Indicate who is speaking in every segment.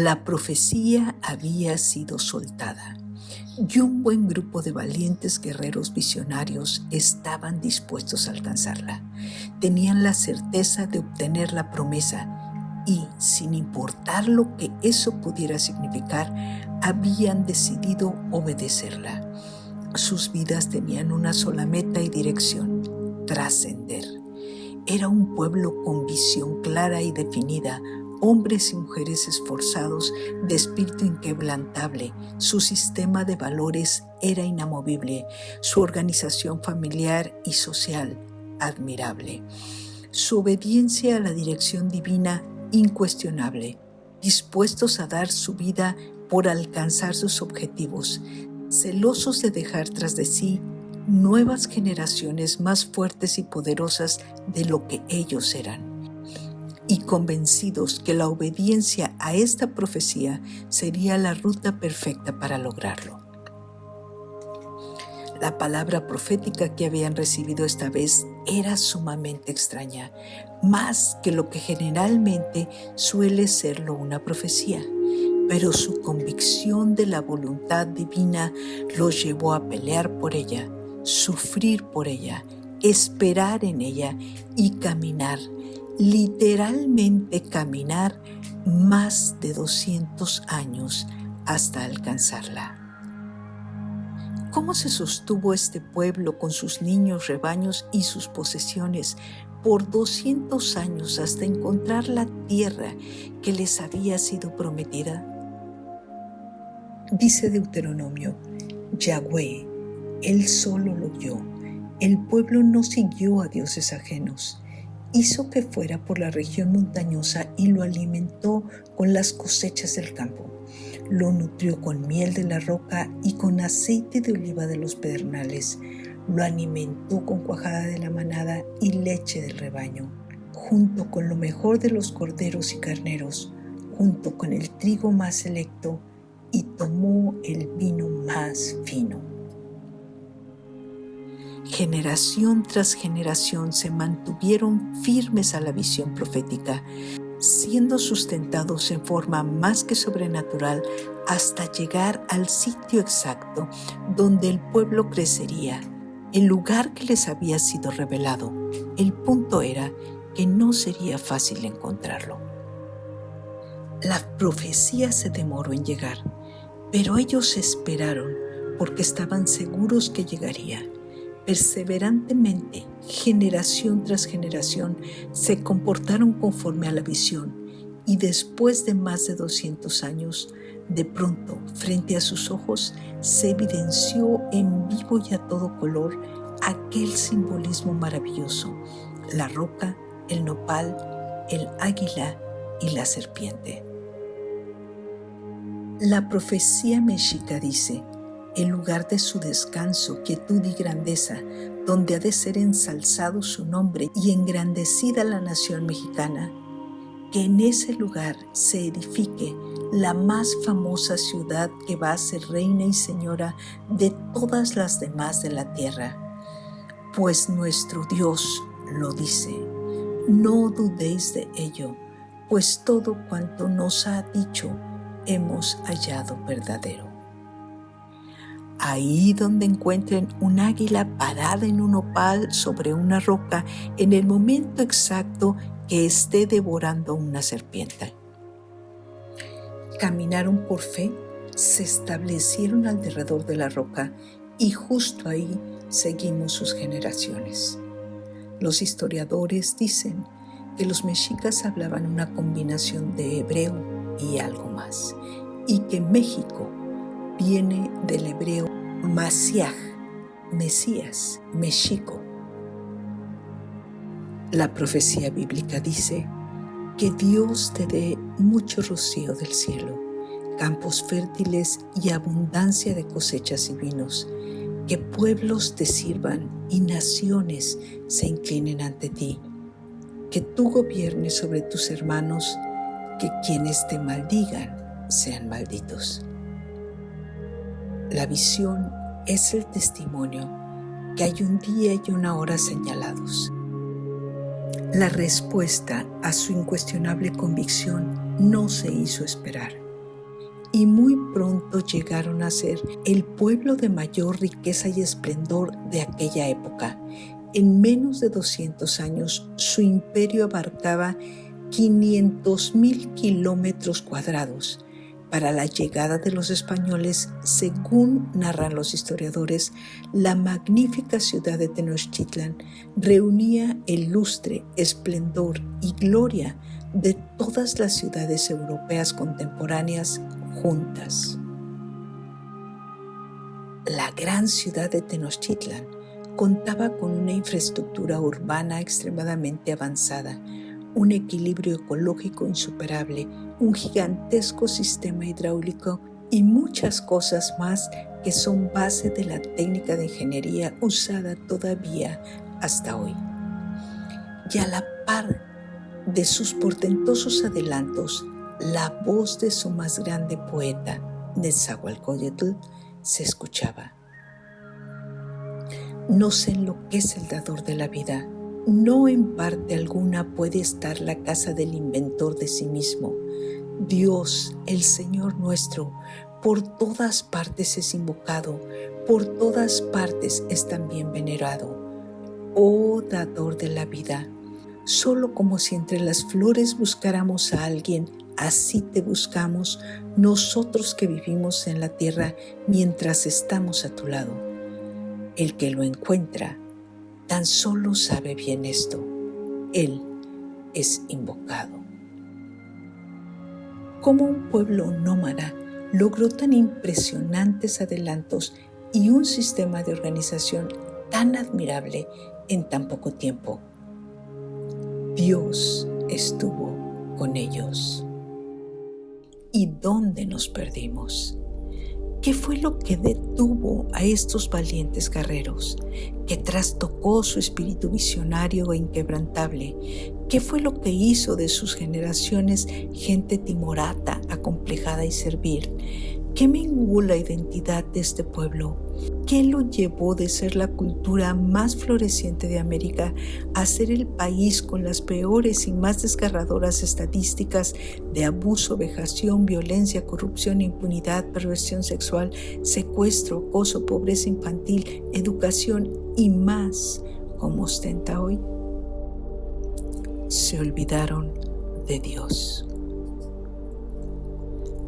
Speaker 1: La profecía había sido soltada y un buen grupo de valientes guerreros visionarios estaban dispuestos a alcanzarla. Tenían la certeza de obtener la promesa y, sin importar lo que eso pudiera significar, habían decidido obedecerla. Sus vidas tenían una sola meta y dirección: trascender. Era un pueblo con visión clara y definida, hombres y mujeres esforzados, de espíritu inquebrantable. Su sistema de valores era inamovible, su organización familiar y social admirable, su obediencia a la dirección divina incuestionable, dispuestos a dar su vida por alcanzar sus objetivos, celosos de dejar tras de sí nuevas generaciones más fuertes y poderosas de lo que ellos eran, y convencidos que la obediencia a esta profecía sería la ruta perfecta para lograrlo. La palabra profética que habían recibido esta vez era sumamente extraña, más que lo que generalmente suele serlo una profecía. Pero su convicción de la voluntad divina los llevó a pelear por ella, sufrir por ella, esperar en ella y caminar, literalmente caminar más de 200 años hasta alcanzarla. ¿Cómo se sostuvo este pueblo con sus niños, rebaños y sus posesiones por 200 años hasta encontrar la tierra que les había sido prometida? Dice Deuteronomio: Yahweh, Él solo lo guió. El pueblo no siguió a dioses ajenos. Hizo que fuera por la región montañosa y lo alimentó con las cosechas del campo. Lo nutrió con miel de la roca y con aceite de oliva de los pedernales. Lo alimentó con cuajada de la manada y leche del rebaño, junto con lo mejor de los corderos y carneros, junto con el trigo más selecto, y tomó el vino más fino. Generación tras generación se mantuvieron firmes a la visión profética, siendo sustentados en forma más que sobrenatural hasta llegar al sitio exacto donde el pueblo crecería, el lugar que les había sido revelado. El punto era que no sería fácil encontrarlo. La profecía se demoró en llegar, pero ellos esperaron porque estaban seguros que llegaría. Perseverantemente, generación tras generación, se comportaron conforme a la visión, y después de más de 200 años, de pronto, frente a sus ojos, se evidenció en vivo y a todo color aquel simbolismo maravilloso: la roca, el nopal, el águila y la serpiente. La profecía mexica dice: el lugar de su descanso, quietud y grandeza, donde ha de ser ensalzado su nombre y engrandecida la nación mexicana, que en ese lugar se edifique la más famosa ciudad que va a ser reina y señora de todas las demás de la tierra. Pues nuestro Dios lo dice. No dudéis de ello, pues todo cuanto nos ha dicho hemos hallado verdadero. Ahí donde encuentren un águila parada en un opal sobre una roca en el momento exacto que esté devorando una serpiente. Caminaron por fe, se establecieron alrededor de la roca y justo ahí seguimos sus generaciones. Los historiadores dicen que los mexicas hablaban una combinación de hebreo y algo más, y que México viene del hebreo Mashiach, Mesías, Mexico. La profecía bíblica dice: que Dios te dé mucho rocío del cielo, campos fértiles y abundancia de cosechas y vinos, que pueblos te sirvan y naciones se inclinen ante ti, que tú gobiernes sobre tus hermanos, que quienes te maldigan sean malditos. La visión es el testimonio que hay un día y una hora señalados. La respuesta a su incuestionable convicción no se hizo esperar. y muy pronto llegaron a ser el pueblo de mayor riqueza y esplendor de aquella época. En menos de 200 años, su imperio abarcaba 500,000 kilómetros cuadrados. Para la llegada de los españoles, según narran los historiadores, la magnífica ciudad de Tenochtitlan reunía el lustre, esplendor y gloria de todas las ciudades europeas contemporáneas juntas. La gran ciudad de Tenochtitlan contaba con una infraestructura urbana extremadamente avanzada, un equilibrio ecológico insuperable, un gigantesco sistema hidráulico y muchas cosas más que son base de la técnica de ingeniería usada todavía hasta hoy. Y a la par de sus portentosos adelantos, la voz de su más grande poeta, Netzahualcóyotl, se escuchaba. No sé en lo que es el dador de la vida. No en parte alguna puede estar la casa del inventor de sí mismo. Dios, el Señor nuestro, por todas partes es invocado, por todas partes es también venerado. Oh dador de la vida, solo como si entre las flores buscáramos a alguien, así te buscamos nosotros que vivimos en la tierra mientras estamos a tu lado. El que lo encuentra tan solo sabe bien esto: Él es invocado. Como un pueblo nómada logró tan impresionantes adelantos y un sistema de organización tan admirable en tan poco tiempo? Dios estuvo con ellos. ¿Y dónde nos perdimos? ¿Qué fue lo que detuvo a estos valientes guerreros? ¿Qué trastocó su espíritu visionario e inquebrantable? ¿Qué fue lo que hizo de sus generaciones gente timorata, acomplejada y servil? ¿Qué menguó la identidad de este pueblo? ¿Qué lo llevó de ser la cultura más floreciente de América a ser el país con las peores y más desgarradoras estadísticas de abuso, vejación, violencia, corrupción, impunidad, perversión sexual, secuestro, acoso, pobreza infantil, educación y más, como ostenta hoy? Se olvidaron de Dios.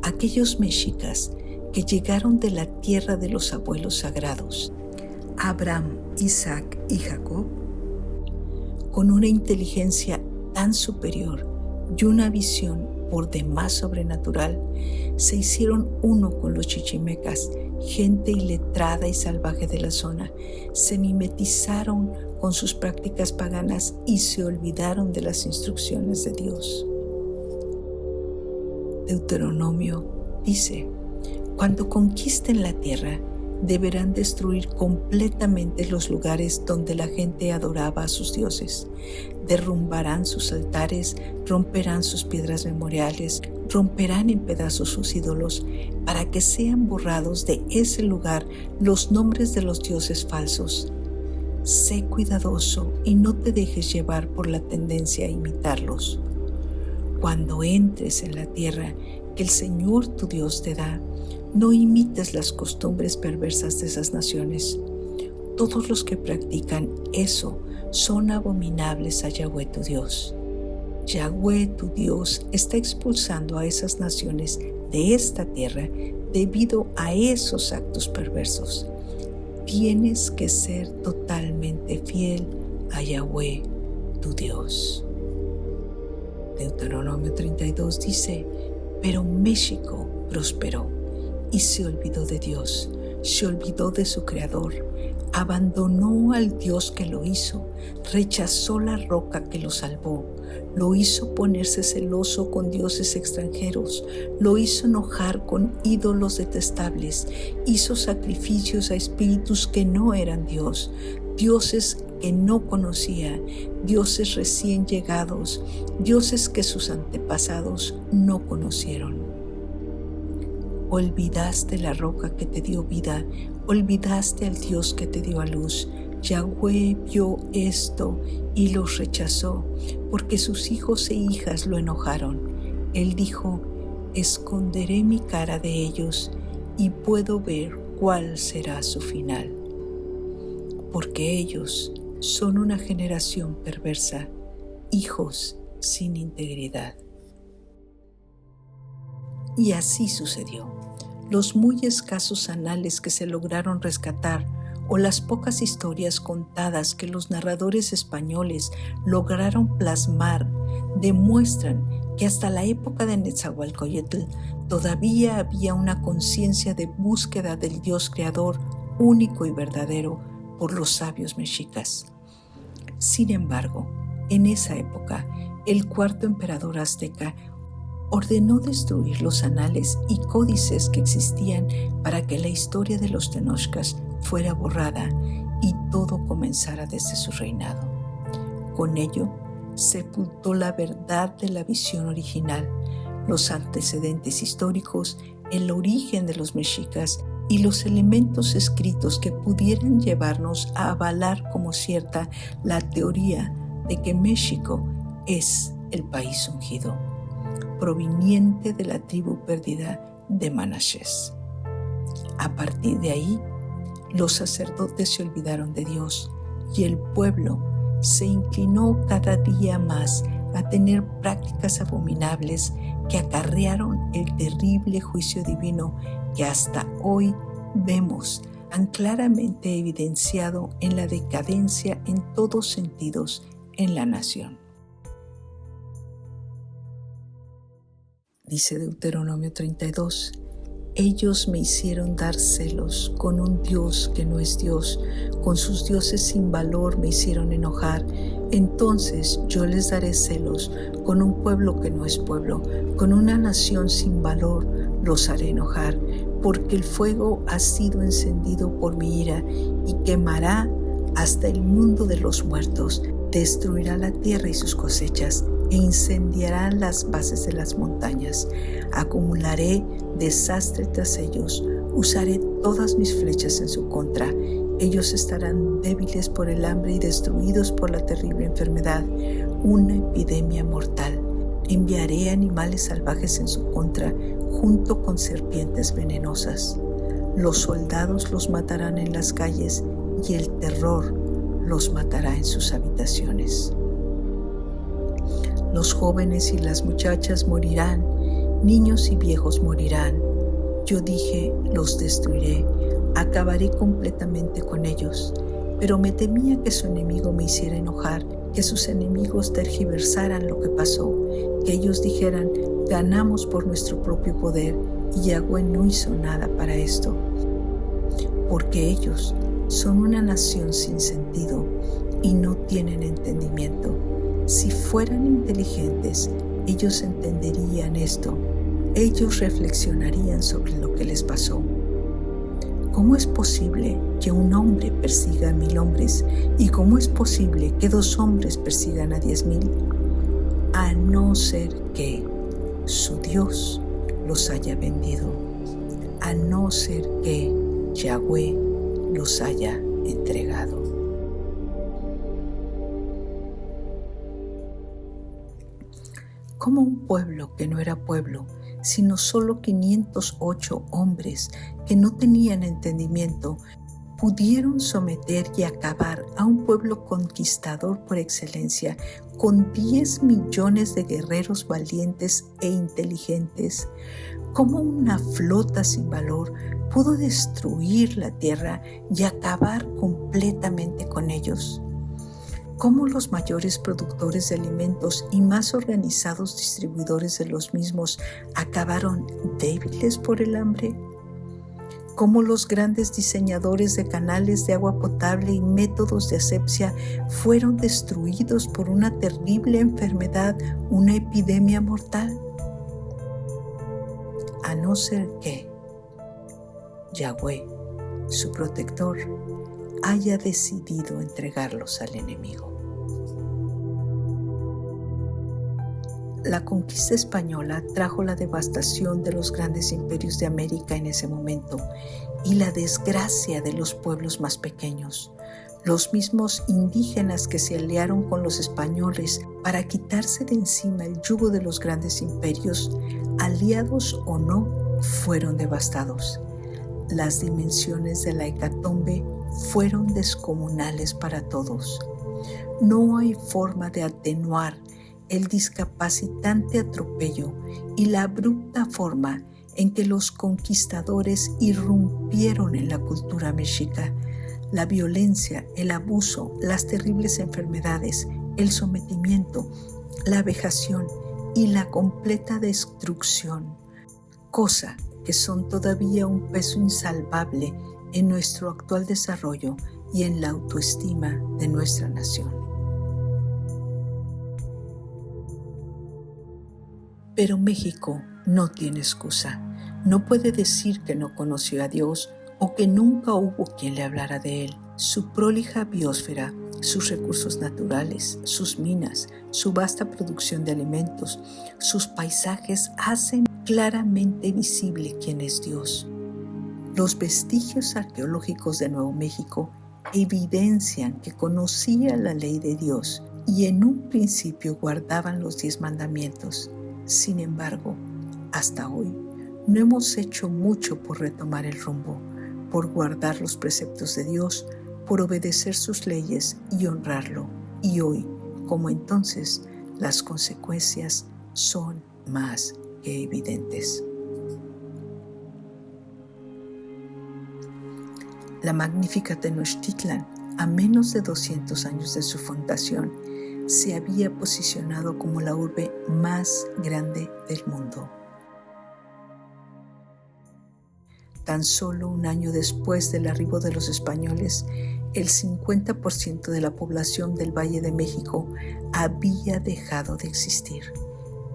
Speaker 1: Aquellos mexicas que llegaron de la tierra de los abuelos sagrados, Abraham, Isaac y Jacob, con una inteligencia tan superior y una visión por demás sobrenatural, se hicieron uno con los chichimecas, gente iletrada y salvaje de la zona, se mimetizaron con sus prácticas paganas y se olvidaron de las instrucciones de Dios. Deuteronomio dice: cuando conquisten la tierra, deberán destruir completamente los lugares donde la gente adoraba a sus dioses. Derrumbarán sus altares, romperán sus piedras memoriales, romperán en pedazos sus ídolos, para que sean borrados de ese lugar los nombres de los dioses falsos. Sé cuidadoso y no te dejes llevar por la tendencia a imitarlos. Cuando entres en la tierra que el Señor tu Dios te da, no imites las costumbres perversas de esas naciones. Todos los que practican eso son abominables a Yahweh tu Dios. Yahweh tu Dios está expulsando a esas naciones de esta tierra debido a esos actos perversos. Tienes que ser totalmente fiel a Yahweh tu Dios. Deuteronomio 32 dice: pero México prosperó y se olvidó de Dios, se olvidó de su Creador, abandonó al Dios que lo hizo, rechazó la roca que lo salvó, lo hizo ponerse celoso con dioses extranjeros, lo hizo enojar con ídolos detestables, hizo sacrificios a espíritus que no eran Dios, dioses que no conocía, dioses recién llegados, dioses que sus antepasados no conocieron. Olvidaste la roca que te dio vida, olvidaste al Dios que te dio a luz. Yahweh vio esto y los rechazó, porque sus hijos e hijas lo enojaron. Él dijo: esconderé mi cara de ellos y puedo ver cuál será su final. Porque ellos son una generación perversa, hijos sin integridad. Y así sucedió. Los muy escasos anales que se lograron rescatar o las pocas historias contadas que los narradores españoles lograron plasmar demuestran que hasta la época de Netzahualcóyotl todavía había una conciencia de búsqueda del Dios creador único y verdadero por los sabios mexicas. Sin embargo, en esa época, el cuarto emperador azteca ordenó destruir los anales y códices que existían para que la historia de los Tenochcas fuera borrada y todo comenzara desde su reinado. Con ello, sepultó la verdad de la visión original, los antecedentes históricos, el origen de los mexicas y los elementos escritos que pudieran llevarnos a avalar como cierta la teoría de que México es el país ungido, proveniente de la tribu perdida de Manasés. A partir de ahí, los sacerdotes se olvidaron de Dios y el pueblo se inclinó cada día más a tener prácticas abominables que acarrearon el terrible juicio divino que hasta hoy vemos tan claramente evidenciado en la decadencia en todos sentidos en la nación. Dice Deuteronomio 32, ellos me hicieron dar celos con un Dios que no es Dios, con sus dioses sin valor me hicieron enojar. Entonces yo les daré celos con un pueblo que no es pueblo, con una nación sin valor los haré enojar, porque el fuego ha sido encendido por mi ira y quemará hasta el mundo de los muertos, destruirá la tierra y sus cosechas, e incendiará las bases de las montañas. Acumularé desastre tras ellos, usaré todas mis flechas en su contra. Ellos estarán débiles por el hambre y destruidos por la terrible enfermedad, una epidemia mortal. Enviaré animales salvajes en su contra, junto con serpientes venenosas. Los soldados los matarán en las calles y el terror los matará en sus habitaciones. Los jóvenes y las muchachas morirán, niños y viejos morirán. Yo dije, los destruiré, acabaré completamente con ellos. Pero me temía que su enemigo me hiciera enojar, que sus enemigos tergiversaran lo que pasó, que ellos dijeran, ganamos por nuestro propio poder, y Yahweh no hizo nada para esto. Porque ellos son una nación sin sentido y no tienen entendimiento. Si fueran inteligentes, ellos entenderían esto. Ellos reflexionarían sobre lo que les pasó. ¿Cómo es posible que un hombre persiga a 1000 hombres? ¿Y cómo es posible que 2 hombres persigan a 10,000? A no ser que su Dios los haya vendido. A no ser que Yahweh los haya entregado. Como un pueblo que no era pueblo, sino solo 508 hombres que no tenían entendimiento, pudieron someter y acabar a un pueblo conquistador por excelencia, con 10 millones de guerreros valientes e inteligentes. ¿Cómo una flota sin valor pudo destruir la tierra y acabar completamente con ellos? ¿Cómo los mayores productores de alimentos y más organizados distribuidores de los mismos acabaron débiles por el hambre? ¿Cómo los grandes diseñadores de canales de agua potable y métodos de asepsia fueron destruidos por una terrible enfermedad, una epidemia mortal? A no ser que Yahweh, su protector, haya decidido entregarlos al enemigo. La conquista española trajo la devastación de los grandes imperios de América en ese momento y la desgracia de los pueblos más pequeños. Los mismos indígenas que se aliaron con los españoles para quitarse de encima el yugo de los grandes imperios, aliados o no, fueron devastados. Las dimensiones de la hecatombe fueron descomunales para todos. No hay forma de atenuar el discapacitante atropello y la abrupta forma en que los conquistadores irrumpieron en la cultura mexica. La violencia, el abuso, las terribles enfermedades, el sometimiento, la vejación y la completa destrucción, cosa que son todavía un peso insalvable en nuestro actual desarrollo y en la autoestima de nuestra nación. Pero México no tiene excusa. No puede decir que no conoció a Dios o que nunca hubo quien le hablara de Él. Su prolija biosfera, sus recursos naturales, sus minas, su vasta producción de alimentos, sus paisajes hacen claramente visible quién es Dios. Los vestigios arqueológicos de Nuevo México evidencian que conocía la ley de Dios y en un principio guardaban los 10 mandamientos. Sin embargo, hasta hoy no hemos hecho mucho por retomar el rumbo, por guardar los preceptos de Dios, por obedecer sus leyes y honrarlo. Y hoy, como entonces, las consecuencias son más que evidentes. La magnífica Tenochtitlan, a menos de 200 años de su fundación, se había posicionado como la urbe más grande del mundo. Tan solo un año después del arribo de los españoles, el 50% de la población del Valle de México había dejado de existir.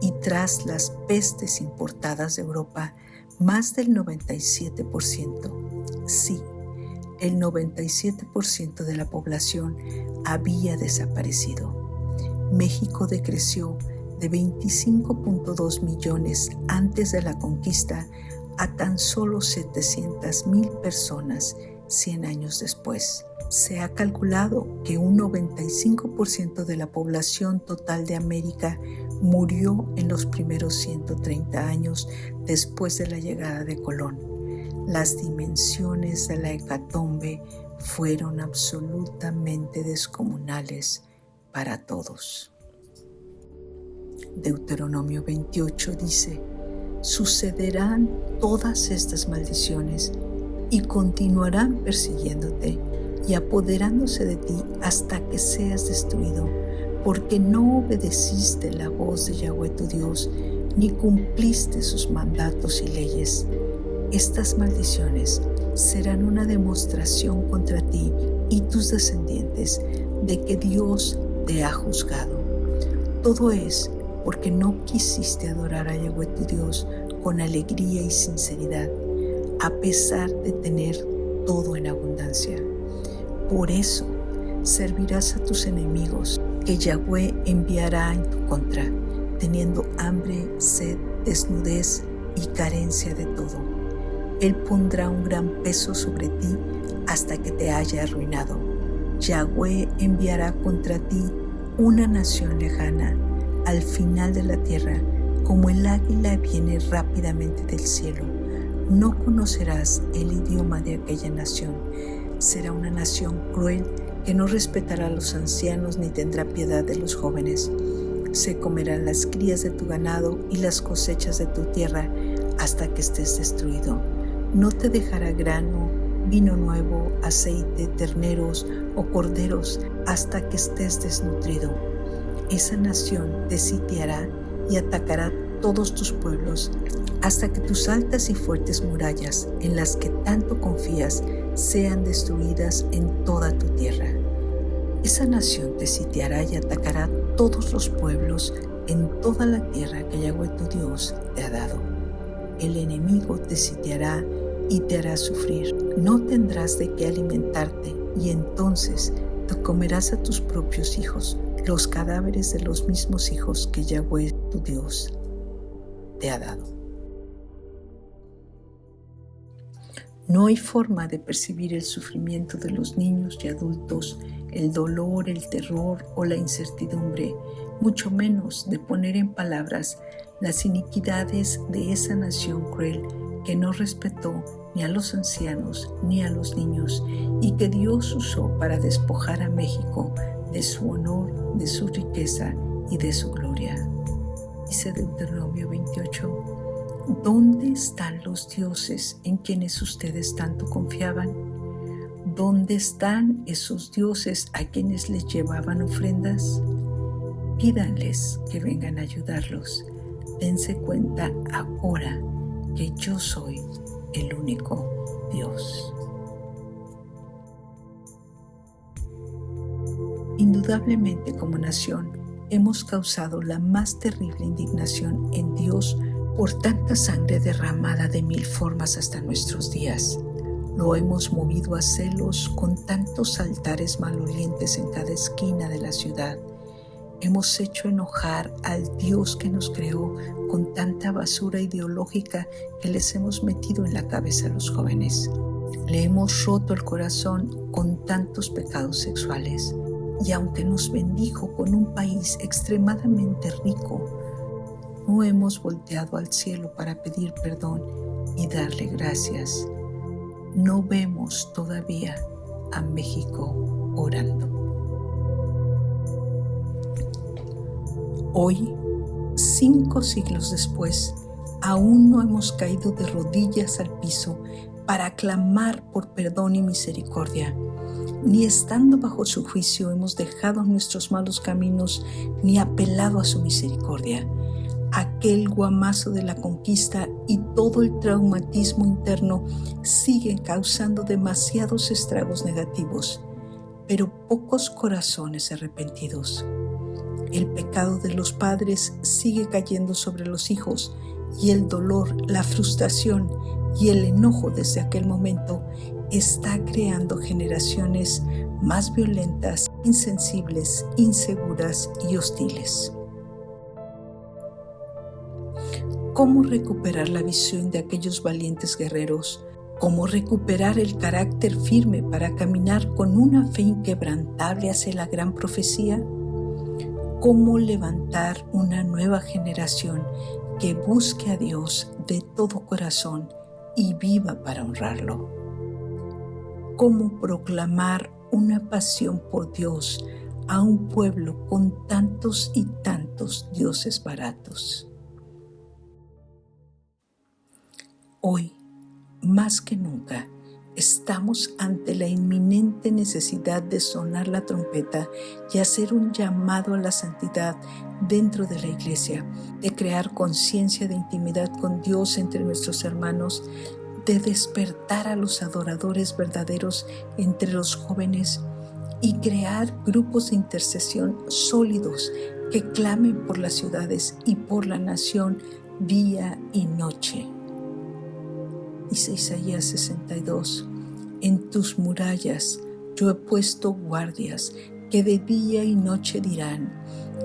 Speaker 1: Y tras las pestes importadas de Europa, más del 97%, sí, el 97% de la población había desaparecido. México decreció de 25.2 millones antes de la conquista a tan solo 700,000 personas 100 años después. Se ha calculado que un 95% de la población total de América murió en los primeros 130 años después de la llegada de Colón. Las dimensiones de la hecatombe fueron absolutamente descomunales para todos. Deuteronomio 28 dice: sucederán todas estas maldiciones y continuarán persiguiéndote y apoderándose de ti hasta que seas destruido, porque no obedeciste la voz de Yahweh tu Dios, ni cumpliste sus mandatos y leyes. Estas maldiciones serán una demostración contra ti y tus descendientes de que Dios te ha juzgado. Todo es porque no quisiste adorar a Yahweh tu Dios con alegría y sinceridad, a pesar de tener todo en abundancia. Por eso servirás a tus enemigos, que Yahweh enviará en tu contra, teniendo hambre, sed, desnudez y carencia de todo. Él pondrá un gran peso sobre ti hasta que te haya arruinado. Yahweh enviará contra ti una nación lejana al final de la tierra, como el águila viene rápidamente del cielo. No conocerás el idioma de aquella nación. Será una nación cruel que no respetará a los ancianos ni tendrá piedad de los jóvenes. Se comerán las crías de tu ganado y las cosechas de tu tierra hasta que estés destruido. No te dejará grano, vino nuevo, aceite, terneros o corderos hasta que estés desnutrido. Esa nación te sitiará y atacará todos tus pueblos hasta que tus altas y fuertes murallas en las que tanto confías sean destruidas en toda tu tierra. Esa nación te sitiará y atacará todos los pueblos en toda la tierra que Yahweh tu Dios te ha dado. El enemigo te sitiará y te hará sufrir. No tendrás de qué alimentarte y entonces te comerás a tus propios hijos, los cadáveres de los mismos hijos que Yahweh tu Dios te ha dado. No hay forma de percibir el sufrimiento de los niños y adultos, el dolor, el terror o la incertidumbre, mucho menos de poner en palabras las iniquidades de esa nación cruel que no respetó ni a los ancianos ni a los niños y que Dios usó para despojar a México de su honor, de su riqueza y de su gloria. Dice Deuteronomio 28. ¿Dónde están los dioses en quienes ustedes tanto confiaban? ¿Dónde están esos dioses a quienes les llevaban ofrendas? Pídanles que vengan a ayudarlos. Dense cuenta ahora que yo soy el único Dios. Indudablemente, como nación, hemos causado la más terrible indignación en Dios por tanta sangre derramada de mil formas hasta nuestros días. Lo hemos movido a celos con tantos altares malolientes en cada esquina de la ciudad. Hemos hecho enojar al Dios que nos creó con tanta basura ideológica que les hemos metido en la cabeza a los jóvenes. Le hemos roto el corazón con tantos pecados sexuales. Y aunque nos bendijo con un país extremadamente rico, no hemos volteado al cielo para pedir perdón y darle gracias. No vemos todavía a México orando. Hoy, 5 siglos después, aún no hemos caído de rodillas al piso para clamar por perdón y misericordia. Ni estando bajo su juicio hemos dejado nuestros malos caminos ni apelado a su misericordia. Aquel guamazo de la conquista y todo el traumatismo interno siguen causando demasiados estragos negativos, pero pocos corazones arrepentidos. El pecado de los padres sigue cayendo sobre los hijos y el dolor, la frustración y el enojo desde aquel momento está creando generaciones más violentas, insensibles, inseguras y hostiles. ¿Cómo recuperar la visión de aquellos valientes guerreros? ¿Cómo recuperar el carácter firme para caminar con una fe inquebrantable hacia la gran profecía? ¿Cómo levantar una nueva generación que busque a Dios de todo corazón y viva para honrarlo? ¿Cómo proclamar una pasión por Dios a un pueblo con tantos y tantos dioses baratos? Hoy, más que nunca, estamos ante la inminente necesidad de sonar la trompeta y hacer un llamado a la santidad dentro de la iglesia, de crear conciencia de intimidad con Dios entre nuestros hermanos, de despertar a los adoradores verdaderos entre los jóvenes y crear grupos de intercesión sólidos que clamen por las ciudades y por la nación día y noche. Dice Isaías 62, en tus murallas yo he puesto guardias que de día y noche dirán,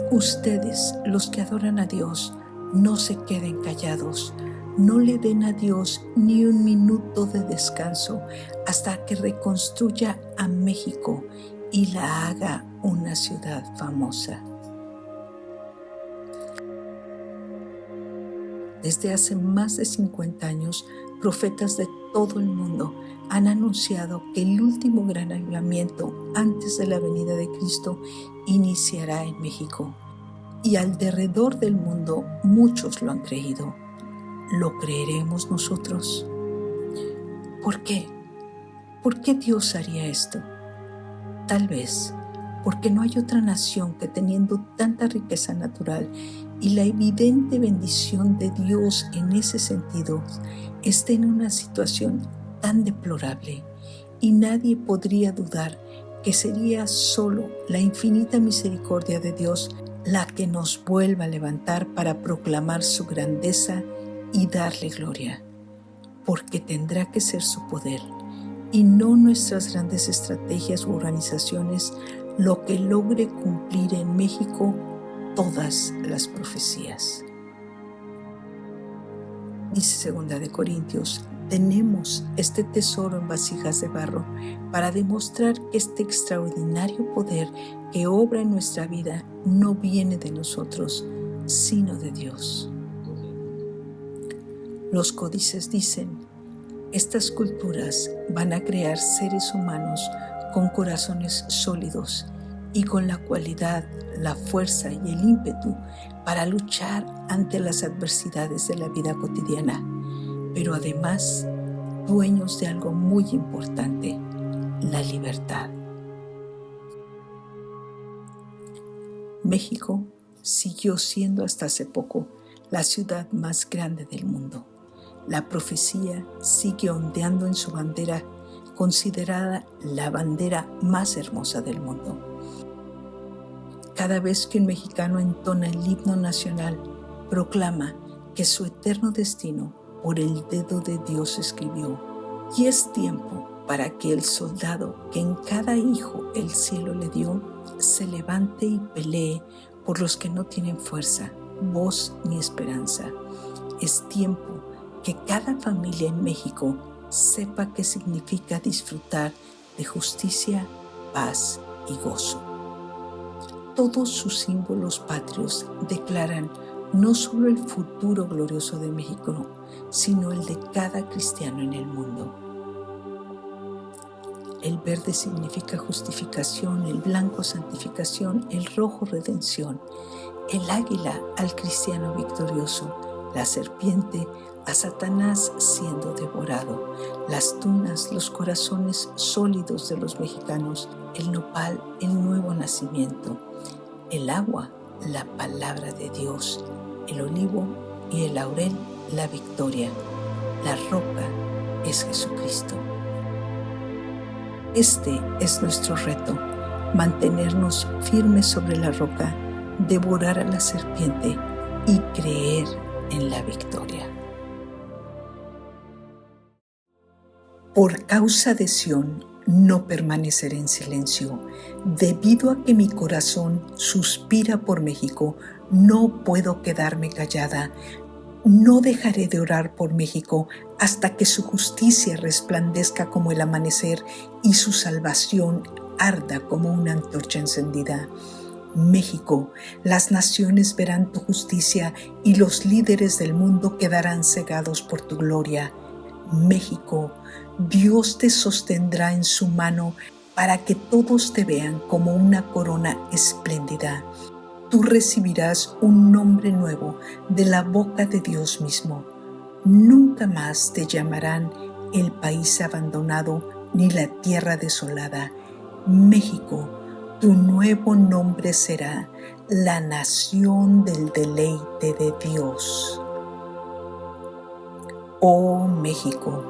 Speaker 1: ustedes los que adoran a Dios, no se queden callados, no le den a Dios ni un minuto de descanso hasta que reconstruya a México y la haga una ciudad famosa. Desde hace más de 50 años, profetas de todo el mundo han anunciado que el último gran avivamiento antes de la venida de Cristo iniciará en México. Y alrededor del mundo muchos lo han creído. ¿Lo creeremos nosotros? ¿Por qué? ¿Por qué Dios haría esto? Tal vez porque no hay otra nación que teniendo tanta riqueza natural y la evidente bendición de Dios en ese sentido, esté en una situación tan deplorable y nadie podría dudar que sería solo la infinita misericordia de Dios la que nos vuelva a levantar para proclamar su grandeza y darle gloria, porque tendrá que ser su poder y no nuestras grandes estrategias u organizaciones lo que logre cumplir en México todas las profecías. Dice 2 Corintios, Tenemos este tesoro en vasijas de barro para demostrar que este extraordinario poder que obra en nuestra vida no viene de nosotros, sino de Dios. Los códices dicen, estas culturas van a crear seres humanos con corazones sólidos y con la cualidad, la fuerza y el ímpetu para luchar ante las adversidades de la vida cotidiana, pero además dueños de algo muy importante, la libertad. México siguió siendo hasta hace poco la ciudad más grande del mundo. La profecía sigue ondeando en su bandera, considerada la bandera más hermosa del mundo. Cada vez que un mexicano entona el himno nacional, proclama que su eterno destino por el dedo de Dios escribió, y es tiempo para que el soldado que en cada hijo el cielo le dio, se levante y pelee por los que no tienen fuerza, voz ni esperanza. Es tiempo que cada familia en México sepa qué significa disfrutar de justicia, paz y gozo. Todos sus símbolos patrios declaran no solo el futuro glorioso de México, sino el de cada cristiano en el mundo. El verde significa justificación, el blanco santificación, el rojo redención, el águila al cristiano victorioso, la serpiente a Satanás siendo devorado, las tunas, los corazones sólidos de los mexicanos, el nopal, el nuevo nacimiento, el agua, la palabra de Dios, el olivo y el laurel, la victoria, la roca es Jesucristo. Este es nuestro reto, mantenernos firmes sobre la roca, devorar a la serpiente y creer en la victoria. Por causa de Sión no permaneceré en silencio. Debido a que mi corazón suspira por México, no puedo quedarme callada. No dejaré de orar por México hasta que su justicia resplandezca como el amanecer y su salvación arda como una antorcha encendida. México, las naciones verán tu justicia y los líderes del mundo quedarán cegados por tu gloria. México, Dios te sostendrá en su mano para que todos te vean como una corona espléndida. Tú recibirás un nombre nuevo de la boca de Dios mismo. Nunca más te llamarán el país abandonado ni la tierra desolada. México, tu nuevo nombre será la nación del deleite de Dios. Oh México,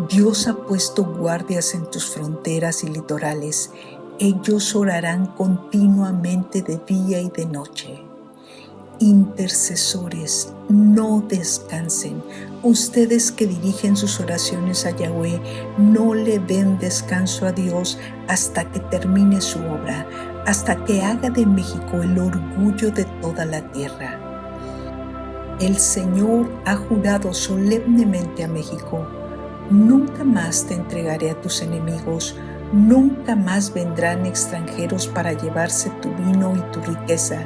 Speaker 1: Dios ha puesto guardias en tus fronteras y litorales. Ellos orarán continuamente de día y de noche. Intercesores, no descansen. Ustedes que dirigen sus oraciones a Yahweh, no le den descanso a Dios hasta que termine su obra, hasta que haga de México el orgullo de toda la tierra. El Señor ha jurado solemnemente a México: nunca más te entregaré a tus enemigos, nunca más vendrán extranjeros para llevarse tu vino y tu riqueza.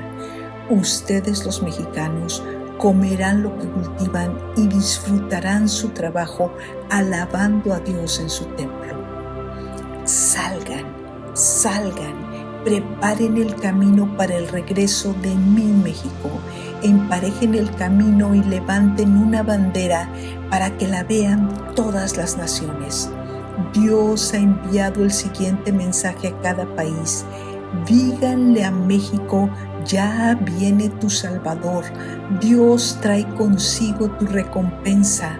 Speaker 1: Ustedes los mexicanos comerán lo que cultivan y disfrutarán su trabajo alabando a Dios en su templo. Salgan, preparen el camino para el regreso de mi México. Emparejen el camino y levanten una bandera para que la vean todas las naciones. Dios ha enviado el siguiente mensaje a cada país. Díganle a México: ya viene tu Salvador. Dios trae consigo tu recompensa.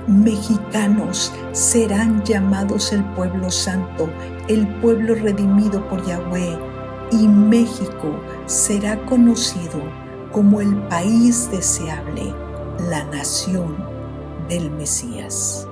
Speaker 1: Mexicanos serán llamados el pueblo santo, el pueblo redimido por Yahweh, y México será conocido como el país deseable, la nación del Mesías.